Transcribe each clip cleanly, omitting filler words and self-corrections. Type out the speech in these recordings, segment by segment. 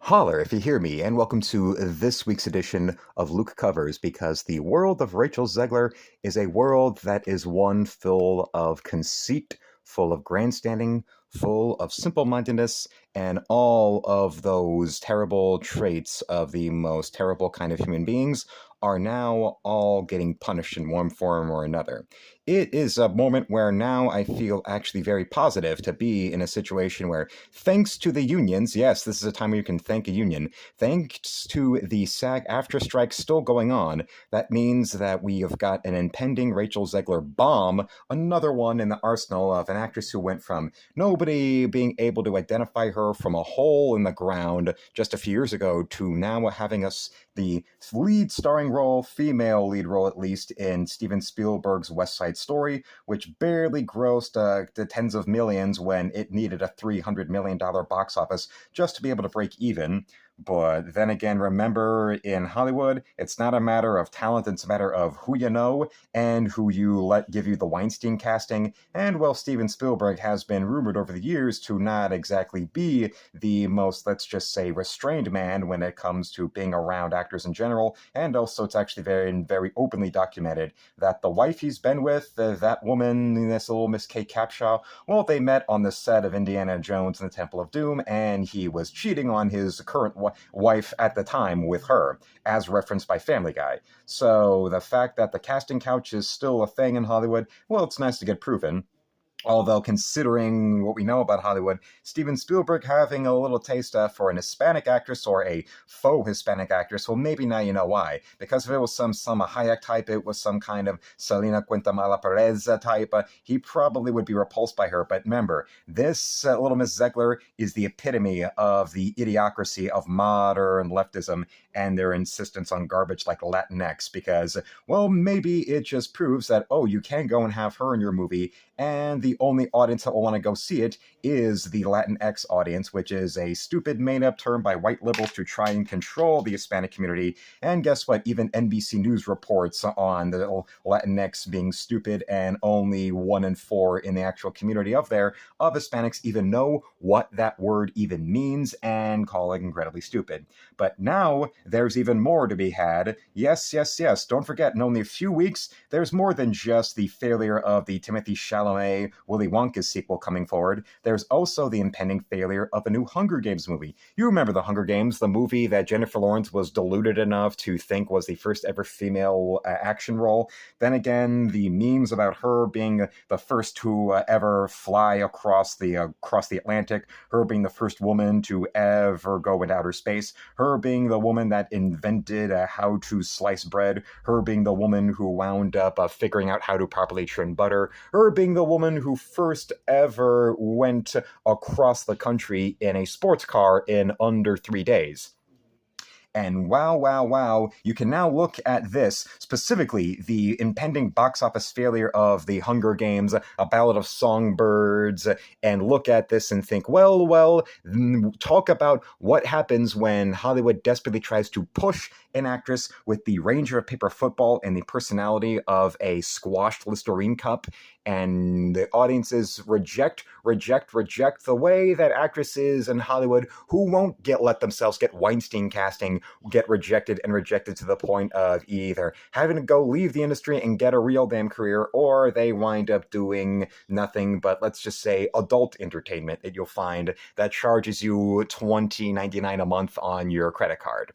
Holler if you hear me, and welcome to this week's edition of Luke Covers, because the world of Rachel Zegler is a world that is one full of conceit, full of grandstanding, full of simple-mindedness, and all of those terrible traits of the most terrible kind of human beings are now all getting punished in one form or another. It is a moment where now I feel actually very positive to be in a situation where, thanks to the unions, yes, this is a time where you can thank a union, thanks to the SAG-AFTRA strike still going on, that means that we have got an impending Rachel Zegler bomb, another one in the arsenal of an actress who went from nobody being able to identify her from a hole in the ground just a few years ago to now having us the lead starring role, female lead role at least, in Steven Spielberg's West Side Story, which barely grossed the tens of millions when it needed a $300 million box office just to be able to break even. But then again, remember, in Hollywood, it's not a matter of talent, it's a matter of who you know and who you let give you the Weinstein casting. And well, Steven Spielberg has been rumored over the years to not exactly be the most, let's just say, restrained man when it comes to being around actors in general. And also, it's actually very openly documented that the wife he's been with, that woman, this little Miss Kay Capshaw, well, they met on the set of Indiana Jones and the Temple of Doom, and he was cheating on his current wife at the time with her, as referenced by Family Guy. So the fact that the casting couch is still a thing in Hollywood, well, it's nice to get proven. Although, considering what we know about Hollywood, Steven Spielberg having a little taste for an Hispanic actress or a faux Hispanic actress, well, maybe now you know why. Because if it was some Salma Hayek type, it was some kind of Selena Quintamala Perez type, he probably would be repulsed by her. But remember, this little Miss Zegler is the epitome of the idiocracy of modern leftism and their insistence on garbage like Latinx. Because, well, maybe it just proves that, oh, you can go and have her in your movie, and the only audience that will want to go see it is the Latinx audience, which is a stupid made-up term by white liberals to try and control the Hispanic community. And guess what? Even NBC News reports on the Latinx being stupid, and only 1 in 4 in the actual community of Hispanics even know what that word even means and call it incredibly stupid. But now there's even more to be had. Yes, yes, yes. Don't forget, in only a few weeks, there's more than just the failure of the Timothée Chalamet Willy Wonka sequel coming forward. There's also the impending failure of a new Hunger Games movie. You remember the Hunger Games, the movie that Jennifer Lawrence was deluded enough to think was the first ever female action role. Then again, the memes about her being the first to ever fly across the Atlantic, her being the first woman to ever go into outer space, her being the woman that invented how to slice bread, her being the woman who wound up figuring out how to properly churn butter, her being the woman who first ever went across the country in a sports car in under 3 days. And wow, wow, wow, you can now look at this, specifically the impending box office failure of The Hunger Games, A Ballad of Songbirds, and look at this and think, well, talk about what happens when Hollywood desperately tries to push an actress with the range of a paper football and the personality of a squashed Listerine cup, and the audiences reject the way that actresses in Hollywood who won't let themselves get Weinstein casting get rejected to the point of either having to go leave the industry and get a real damn career, or they wind up doing nothing but, let's just say, adult entertainment that you'll find that charges you $20.99 a month on your credit card.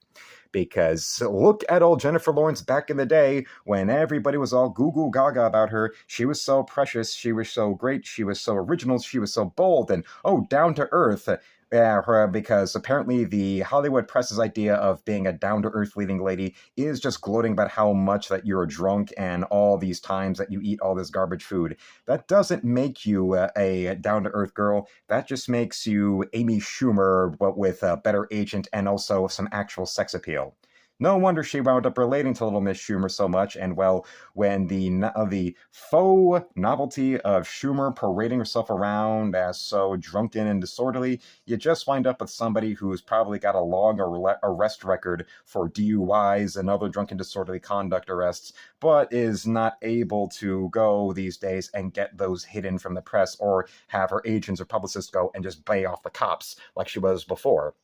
Because look at old Jennifer Lawrence back in the day when everybody was all goo goo gaga about her. She was so precious, she was so great, she was so original, she was so bold, and down to earth. Because apparently the Hollywood press's idea of being a down-to-earth leading lady is just gloating about how much that you're drunk and all these times that you eat all this garbage food. That doesn't make you a down-to-earth girl. That just makes you Amy Schumer, but with a better agent and also some actual sex appeal. No wonder she wound up relating to little Miss Schumer so much, and well, when the faux novelty of Schumer parading herself around as so drunken and disorderly, you just wind up with somebody who's probably got a long arrest record for DUIs and other drunken disorderly conduct arrests, but is not able to go these days and get those hidden from the press or have her agents or publicists go and just bay off the cops like she was before.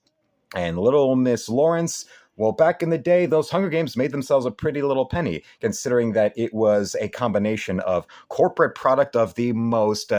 And little Miss Lawrence, well, back in the day, those Hunger Games made themselves a pretty little penny, considering that it was a combination of corporate product of the most,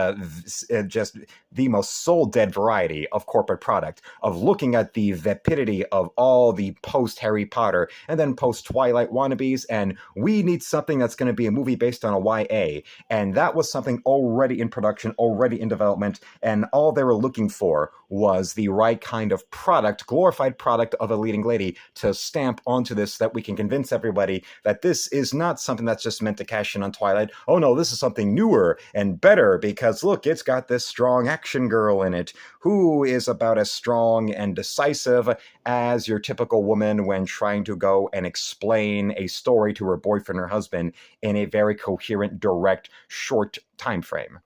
just the most soul dead variety of corporate product, of looking at the vapidity of all the post Harry Potter and then post Twilight wannabes, and we need something that's going to be a movie based on a YA. And that was something already in production, already in development, and all they were looking for was the right kind of product, glorified product of a leading lady to stamp onto this, that we can convince everybody that this is not something that's just meant to cash in on Twilight. Oh no, this is something newer and better because look, it's got this strong action girl in it who is about as strong and decisive as your typical woman when trying to go and explain a story to her boyfriend or husband in a very coherent, direct, short time frame.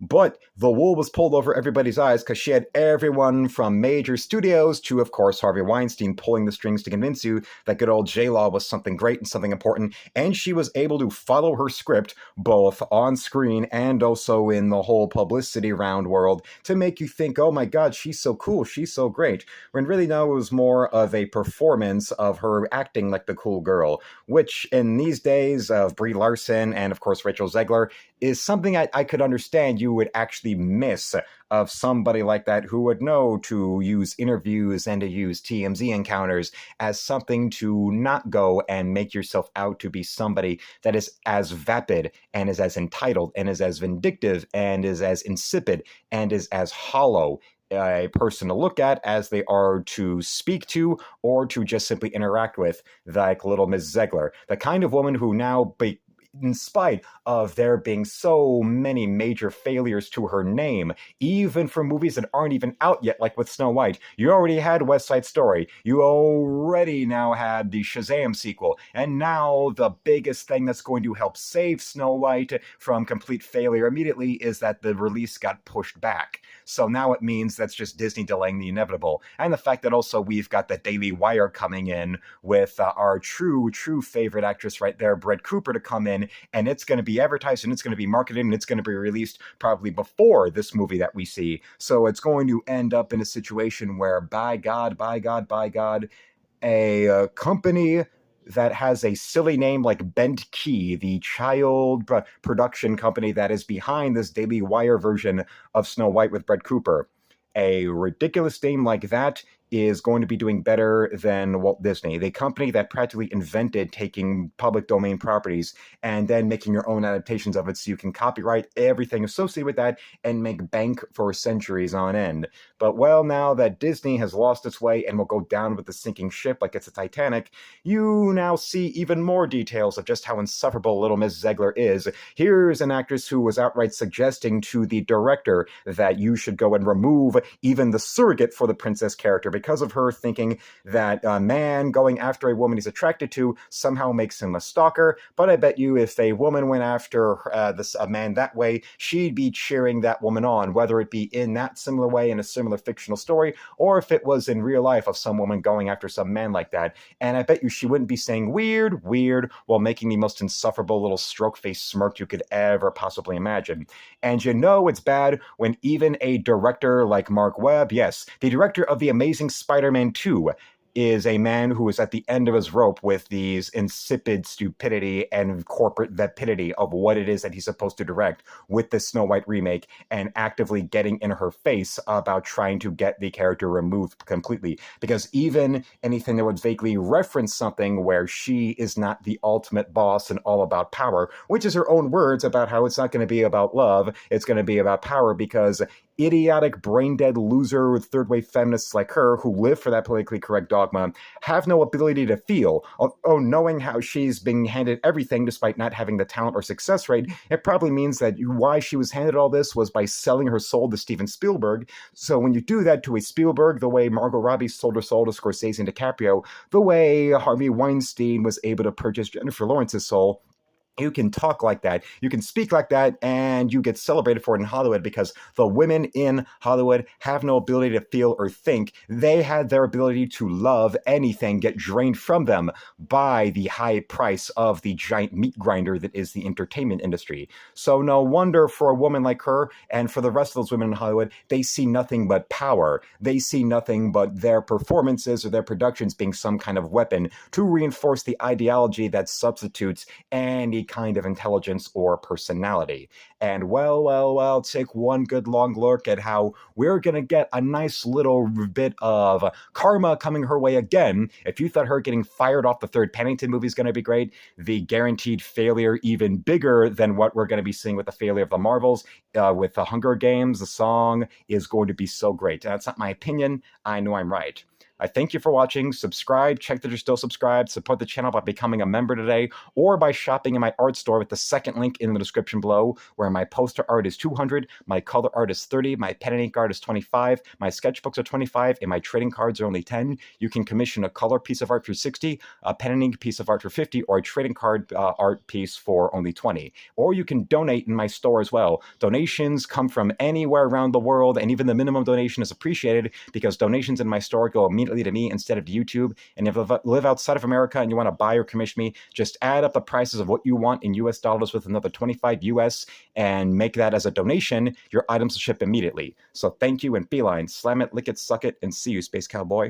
But the wool was pulled over everybody's eyes because she had everyone from major studios to, of course, Harvey Weinstein pulling the strings to convince you that good old J-Law was something great and something important. And she was able to follow her script both on screen and also in the whole publicity round world to make you think, oh my God, she's so cool, she's so great. When really, no, it was more of a performance of her acting like the cool girl, which in these days of Brie Larson and, of course, Rachel Zegler, is something I could understand you would actually miss of somebody like that who would know to use interviews and to use TMZ encounters as something to not go and make yourself out to be somebody that is as vapid and is as entitled and is as vindictive and is as insipid and is as hollow a person to look at as they are to speak to or to just simply interact with, like little Miss Zegler, the kind of woman who now in spite of there being so many major failures to her name, even for movies that aren't even out yet, like with Snow White. You already had West Side Story. You already now had the Shazam sequel. And now the biggest thing that's going to help save Snow White from complete failure immediately is that the release got pushed back. So now it means that's just Disney delaying the inevitable. And the fact that also we've got the Daily Wire coming in with our true favorite actress right there, Brett Cooper, to come in, and it's going to be advertised and it's going to be marketed and it's going to be released probably before this movie that we see. So it's going to end up in a situation where, by God, a company that has a silly name like Bent Key, the child production company that is behind this Daily Wire version of Snow White with Brett Cooper, a ridiculous name like that is going to be doing better than Walt Disney, the company that practically invented taking public domain properties and then making your own adaptations of it so you can copyright everything associated with that and make bank for centuries on end. But well, now that Disney has lost its way and will go down with the sinking ship like it's a Titanic, you now see even more details of just how insufferable little Miss Zegler is. Here's an actress who was outright suggesting to the director that you should go and remove even the surrogate for the princess character because of her thinking that a man going after a woman he's attracted to somehow makes him a stalker. But I bet you if a woman went after a man that way, she'd be cheering that woman on, whether it be in that similar way in a similar fictional story, or if it was in real life of some woman going after some man like that. And I bet you she wouldn't be saying weird, while making the most insufferable little stroke-faced smirk you could ever possibly imagine. And you know it's bad when even a director like Mark Webb, yes, the director of The Amazing Spider-Man 2, is a man who is at the end of his rope with these insipid stupidity and corporate vapidity of what it is that he's supposed to direct with this Snow White remake and actively getting in her face about trying to get the character removed completely. Because even anything that would vaguely reference something where she is not the ultimate boss and all about power, which is her own words about how it's not going to be about love, it's going to be about power, because idiotic, brain-dead loser with third-wave feminists like her who live for that politically correct dogma have no ability to feel. Knowing how she's being handed everything despite not having the talent or success rate, it probably means that why she was handed all this was by selling her soul to Steven Spielberg. So when you do that to a Spielberg, the way Margot Robbie sold her soul to Scorsese and DiCaprio, the way Harvey Weinstein was able to purchase Jennifer Lawrence's soul, you can talk like that, you can speak like that, and you get celebrated for it in Hollywood because the women in Hollywood have no ability to feel or think. They had their ability to love anything get drained from them by the high price of the giant meat grinder that is the entertainment industry. So no wonder for a woman like her and for the rest of those women in Hollywood, they see nothing but power. They see nothing but their performances or their productions being some kind of weapon to reinforce the ideology that substitutes any kind of intelligence or personality. And well, take one good long look at how we're going to get a nice little bit of karma coming her way again. If you thought her getting fired off the third Pennington movie is going to be great, the guaranteed failure, even bigger than what we're going to be seeing with the failure of the Marvels, with the Hunger Games, the song is going to be so great. That's not my opinion. I know I'm right. I thank you for watching. Subscribe, check that you're still subscribed, support the channel by becoming a member today, or by shopping in my art store with the second link in the description below, where my poster art is $200, my color art is $30, my pen and ink art is $25, my sketchbooks are $25, and my trading cards are only $10. You can commission a color piece of art for $60, a pen and ink piece of art for $50, or a trading card art piece for only $20. Or you can donate in my store as well. Donations come from anywhere around the world, and even the minimum donation is appreciated because donations in my store go immediately to me instead of to YouTube. And if you live outside of America and you want to buy or commission me, just add up the prices of what you want in US dollars with another 25 US and make that as a donation. Your items will ship immediately. So thank you and beeline, slam it, lick it, suck it, and see you, Space Cowboy.